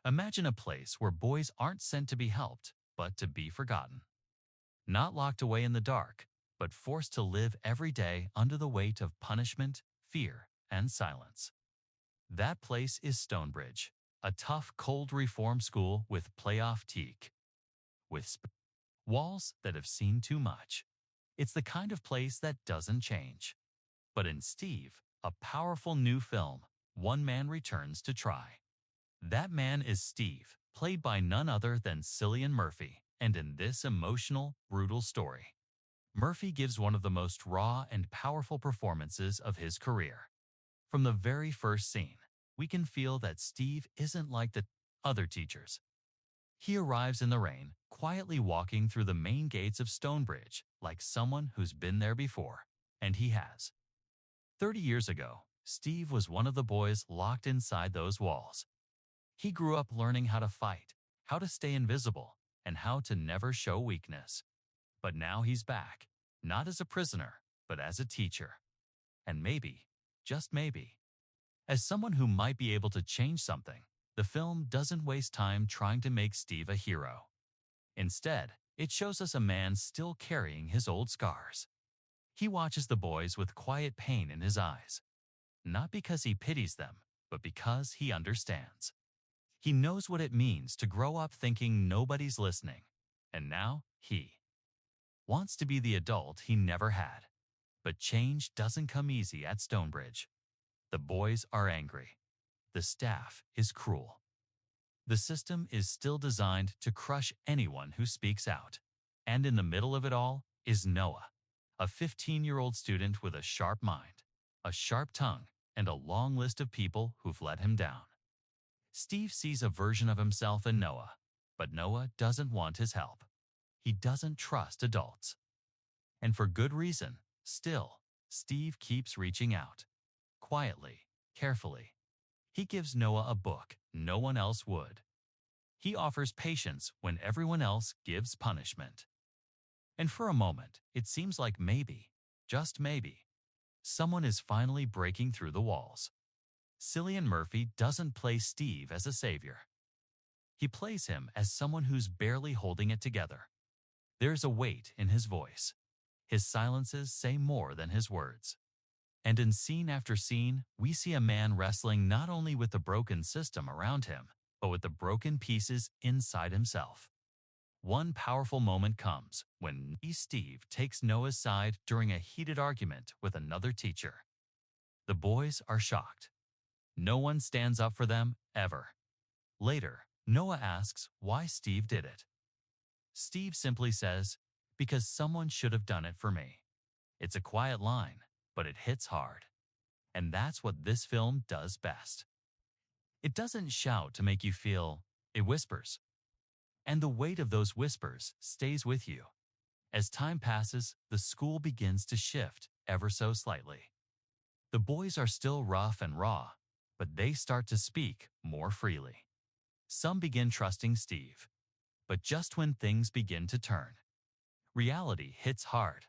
Imagine a place where boys aren't sent to be helped, but to be forgotten. Not locked away in the dark, but forced to live every day under the weight of punishment, fear, and silence. That place is Stonebridge, a tough, cold reform school with playoff teak, with walls that have seen too much. It's the kind of place that doesn't change. But in Steve, a powerful new film, one man returns to try. That man is Steve, played by none other than Cillian Murphy, and in this emotional, brutal story, Murphy gives one of the most raw and powerful performances of his career. From the very first scene, we can feel that Steve isn't like the other teachers. He arrives in the rain, quietly walking through the main gates of Stonebridge like someone who's been there before, and he has. 30 years ago, Steve was one of the boys locked inside those walls. He grew up learning how to fight, how to stay invisible, and how to never show weakness. But now he's back, not as a prisoner, but as a teacher. And maybe, just maybe, as someone who might be able to change something, the film doesn't waste time trying to make Steve a hero. Instead, it shows us a man still carrying his old scars. He watches the boys with quiet pain in his eyes, not because he pities them, but because he understands. He knows what it means to grow up thinking nobody's listening, and now he wants to be the adult he never had. But change doesn't come easy at Stonebridge. The boys are angry. The staff is cruel. The system is still designed to crush anyone who speaks out. And in the middle of it all is Noah, a 15-year-old student with a sharp mind, a sharp tongue, and a long list of people who've let him down. Steve sees a version of himself in Noah, but Noah doesn't want his help. He doesn't trust adults. And for good reason. Still, Steve keeps reaching out. Quietly, carefully. He gives Noah a book no one else would. He offers patience when everyone else gives punishment. And for a moment, it seems like maybe, just maybe, someone is finally breaking through the walls. Cillian Murphy doesn't play Steve as a savior. He plays him as someone who's barely holding it together. There's a weight in his voice. His silences say more than his words. And in scene after scene, we see a man wrestling not only with the broken system around him, but with the broken pieces inside himself. One powerful moment comes when Steve takes Noah's side during a heated argument with another teacher. The boys are shocked. No one stands up for them, ever. Later, Noah asks why Steve did it. Steve simply says, "Because someone should have done it for me." It's a quiet line, but it hits hard. And that's what this film does best. It doesn't shout to make you feel, it whispers. And the weight of those whispers stays with you. As time passes, the school begins to shift ever so slightly. The boys are still rough and raw, but they start to speak more freely. Some begin trusting Steve. But just when things begin to turn, reality hits hard.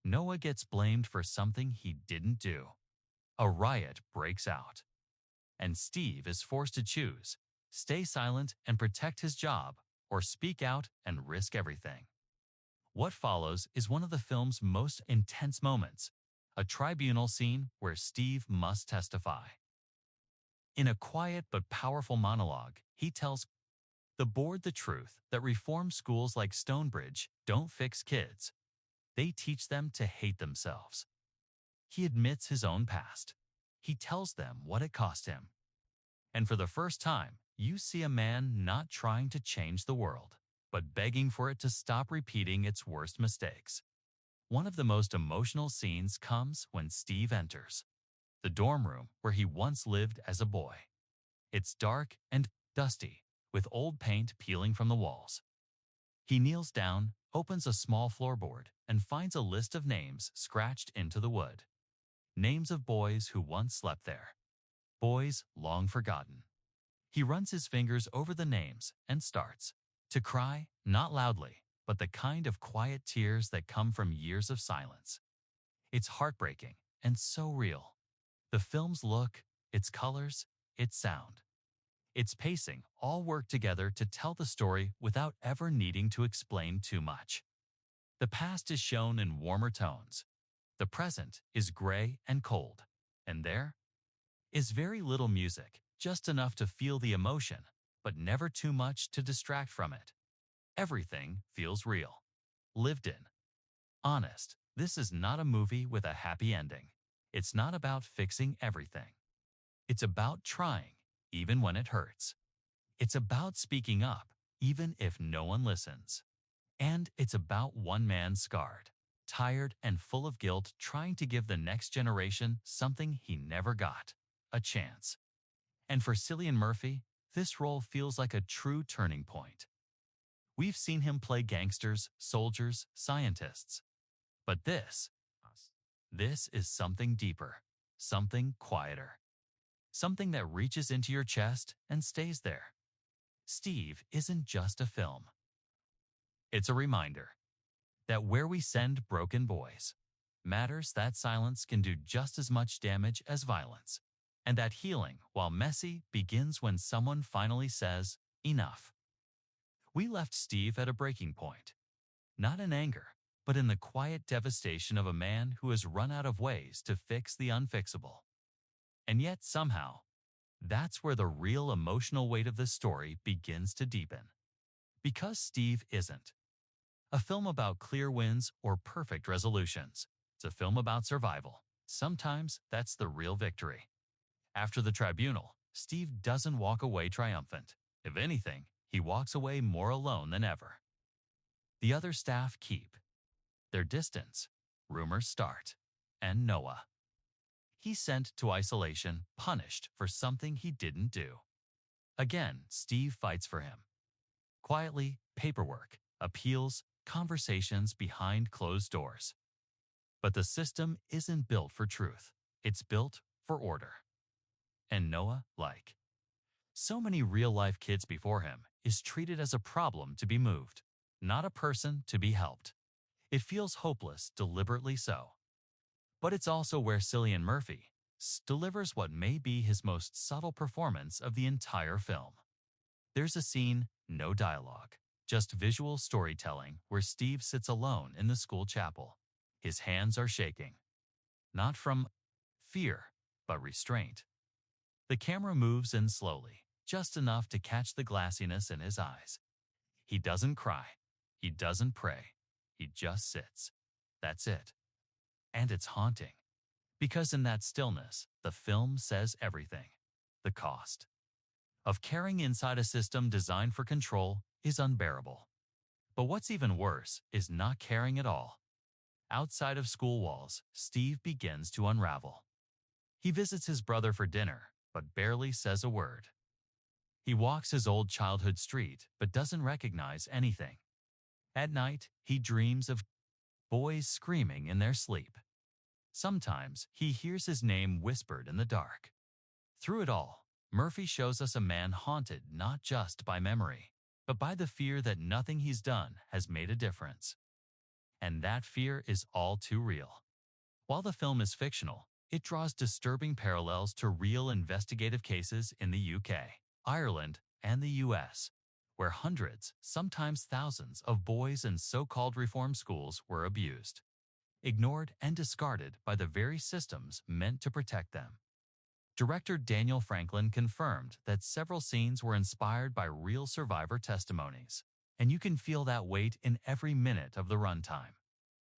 Noah gets blamed for something he didn't do. A riot breaks out. And Steve is forced to choose, stay silent and protect his job, or speak out and risk everything. What follows is one of the film's most intense moments, a tribunal scene where Steve must testify. In a quiet but powerful monologue, he tells the board the truth that reform schools like Stonebridge don't fix kids. They teach them to hate themselves. He admits his own past. He tells them what it cost him. And for the first time, you see a man not trying to change the world, but begging for it to stop repeating its worst mistakes. One of the most emotional scenes comes when Steve enters the dorm room where he once lived as a boy. It's dark and dusty, with old paint peeling from the walls. He kneels down, opens a small floorboard, and finds a list of names scratched into the wood. Names of boys who once slept there. Boys long forgotten. He runs his fingers over the names and starts to cry, not loudly, but the kind of quiet tears that come from years of silence. It's heartbreaking and so real. The film's look, its colors, its sound. Its pacing all work together to tell the story without ever needing to explain too much. The past is shown in warmer tones. The present is gray and cold. And there is very little music, just enough to feel the emotion, but never too much to distract from it. Everything feels real, lived in, honest. This is not a movie with a happy ending. It's not about fixing everything. It's about trying, even when it hurts. It's about speaking up, even if no one listens. And it's about one man scarred, tired, and full of guilt, trying to give the next generation something he never got, a chance. And for Cillian Murphy, this role feels like a true turning point. We've seen him play gangsters, soldiers, scientists. But this is something deeper, something quieter, something that reaches into your chest and stays there. Steve isn't just a film. It's a reminder that where we send broken boys matters, that silence can do just as much damage as violence, and that healing, while messy, begins when someone finally says, enough. We left Steve at a breaking point, not in anger, but in the quiet devastation of a man who has run out of ways to fix the unfixable. And yet, somehow, that's where the real emotional weight of the story begins to deepen. Because Steve isn't a film about clear wins or perfect resolutions. It's a film about survival. Sometimes that's the real victory. After the tribunal, Steve doesn't walk away triumphant. If anything, he walks away more alone than ever. The other staff keep their distance. Rumors start. And Noah, he's sent to isolation, punished for something he didn't do. Again, Steve fights for him. Quietly, paperwork, appeals, conversations behind closed doors. But the system isn't built for truth. It's built for order. And Noah, like so many real-life kids before him, is treated as a problem to be moved, not a person to be helped. It feels hopeless, deliberately so. But it's also where Cillian Murphy delivers what may be his most subtle performance of the entire film. There's a scene, no dialogue, just visual storytelling, where Steve sits alone in the school chapel. His hands are shaking. Not from fear, but restraint. The camera moves in slowly, just enough to catch the glassiness in his eyes. He doesn't cry. He doesn't pray. He just sits. That's it. And it's haunting. Because in that stillness, the film says everything. The cost of carrying inside a system designed for control is unbearable. But what's even worse is not caring at all. Outside of school walls, Steve begins to unravel. He visits his brother for dinner, but barely says a word. He walks his old childhood street, but doesn't recognize anything. At night, he dreams of boys screaming in their sleep. Sometimes, he hears his name whispered in the dark. Through it all, Murphy shows us a man haunted not just by memory, but by the fear that nothing he's done has made a difference. And that fear is all too real. While the film is fictional, it draws disturbing parallels to real investigative cases in the UK, Ireland, and the US, where hundreds, sometimes thousands, of boys in so-called reform schools were abused, ignored, and discarded by the very systems meant to protect them. Director Daniel Franklin confirmed that several scenes were inspired by real survivor testimonies, and you can feel that weight in every minute of the runtime.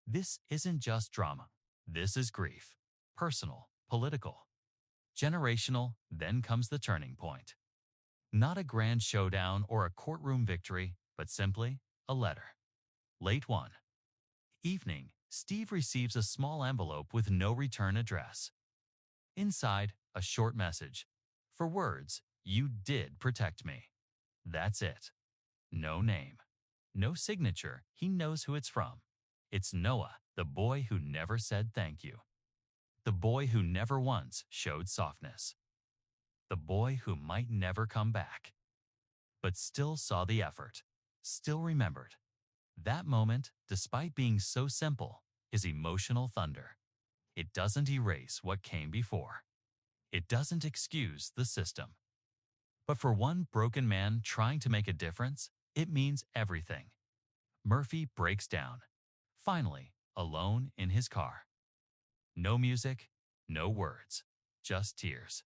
This isn't just drama. This is grief. Personal, political, generational. Then comes the turning point. Not a grand showdown or a courtroom victory, but simply a letter. Late one evening, Steve receives a small envelope with no return address. Inside, a short message. For words, you did protect me. That's it. No name. No signature. He knows who it's from. It's Noah, the boy who never said thank you. The boy who never once showed softness. The boy who might never come back. But still saw the effort. Still remembered. That moment, despite being so simple, is emotional thunder. It doesn't erase what came before. It doesn't excuse the system. But for one broken man trying to make a difference, it means everything. Murphy breaks down, finally, alone in his car. No music, no words, just tears.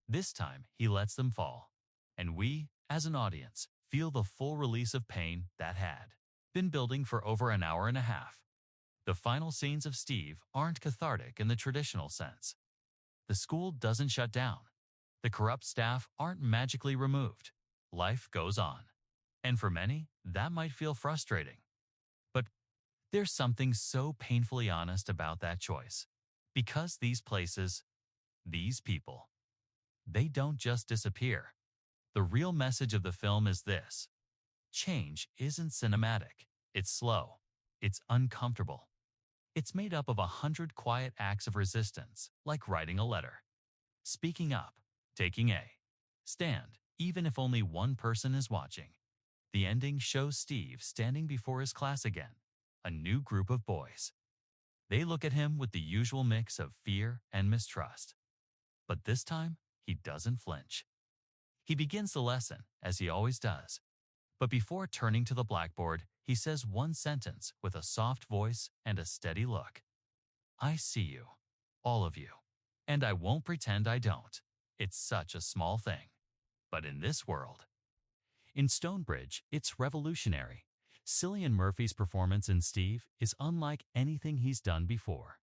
This time, he lets them fall. And we, as an audience, feel the full release of pain that had been building for over an hour and a half. The final scenes of Steve aren't cathartic in the traditional sense. The school doesn't shut down. The corrupt staff aren't magically removed. Life goes on. And for many, that might feel frustrating. But there's something so painfully honest about that choice. Because these places, these people, they don't just disappear. The real message of the film is this: change isn't cinematic. It's slow. It's uncomfortable. It's made up of 100 quiet acts of resistance, like writing a letter, speaking up, taking a stand, even if only one person is watching. The ending shows Steve standing before his class again, a new group of boys. They look at him with the usual mix of fear and mistrust. But this time, he doesn't flinch. He begins the lesson, as he always does. But before turning to the blackboard, he says one sentence with a soft voice and a steady look. I see you, all of you. And I won't pretend I don't. It's such a small thing. But in this world, in Stonebridge, it's revolutionary. Cillian Murphy's performance in Steve is unlike anything he's done before.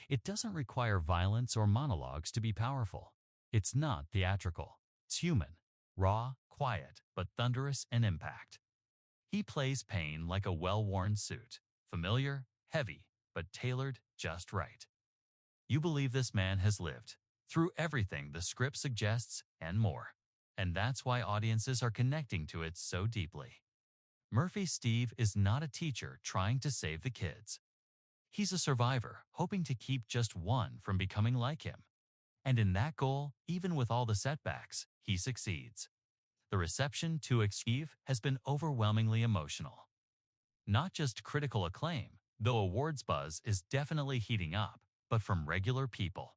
It doesn't require violence or monologues to be powerful. It's not theatrical. It's human, raw, quiet, but thunderous in impact. He plays pain like a well-worn suit, familiar, heavy, but tailored just right. You believe this man has lived through everything the script suggests and more. And that's why audiences are connecting to it so deeply. Murphy's Steve is not a teacher trying to save the kids. He's a survivor hoping to keep just one from becoming like him. And in that goal, even with all the setbacks, he succeeds. The reception to Steve has been overwhelmingly emotional. Not just critical acclaim, though awards buzz is definitely heating up, but from regular people.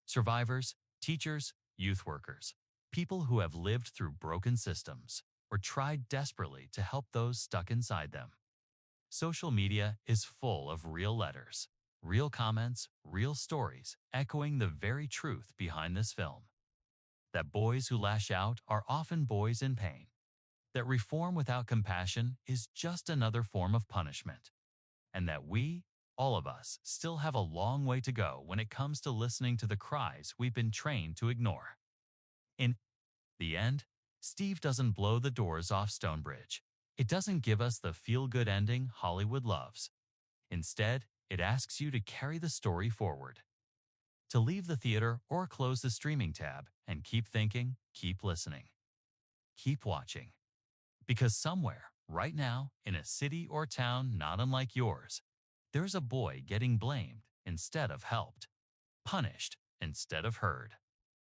Survivors, teachers, youth workers, people who have lived through broken systems or tried desperately to help those stuck inside them. Social media is full of real letters, real comments, real stories, echoing the very truth behind this film. That boys who lash out are often boys in pain. That reform without compassion is just another form of punishment. And that we, all of us, still have a long way to go when it comes to listening to the cries we've been trained to ignore. In the end, Steve doesn't blow the doors off Stonebridge. It doesn't give us the feel-good ending Hollywood loves. Instead, it asks you to carry the story forward. To leave the theater or close the streaming tab and keep thinking, keep listening, keep watching. Because somewhere, right now, in a city or town not unlike yours, there's a boy getting blamed instead of helped, punished instead of heard.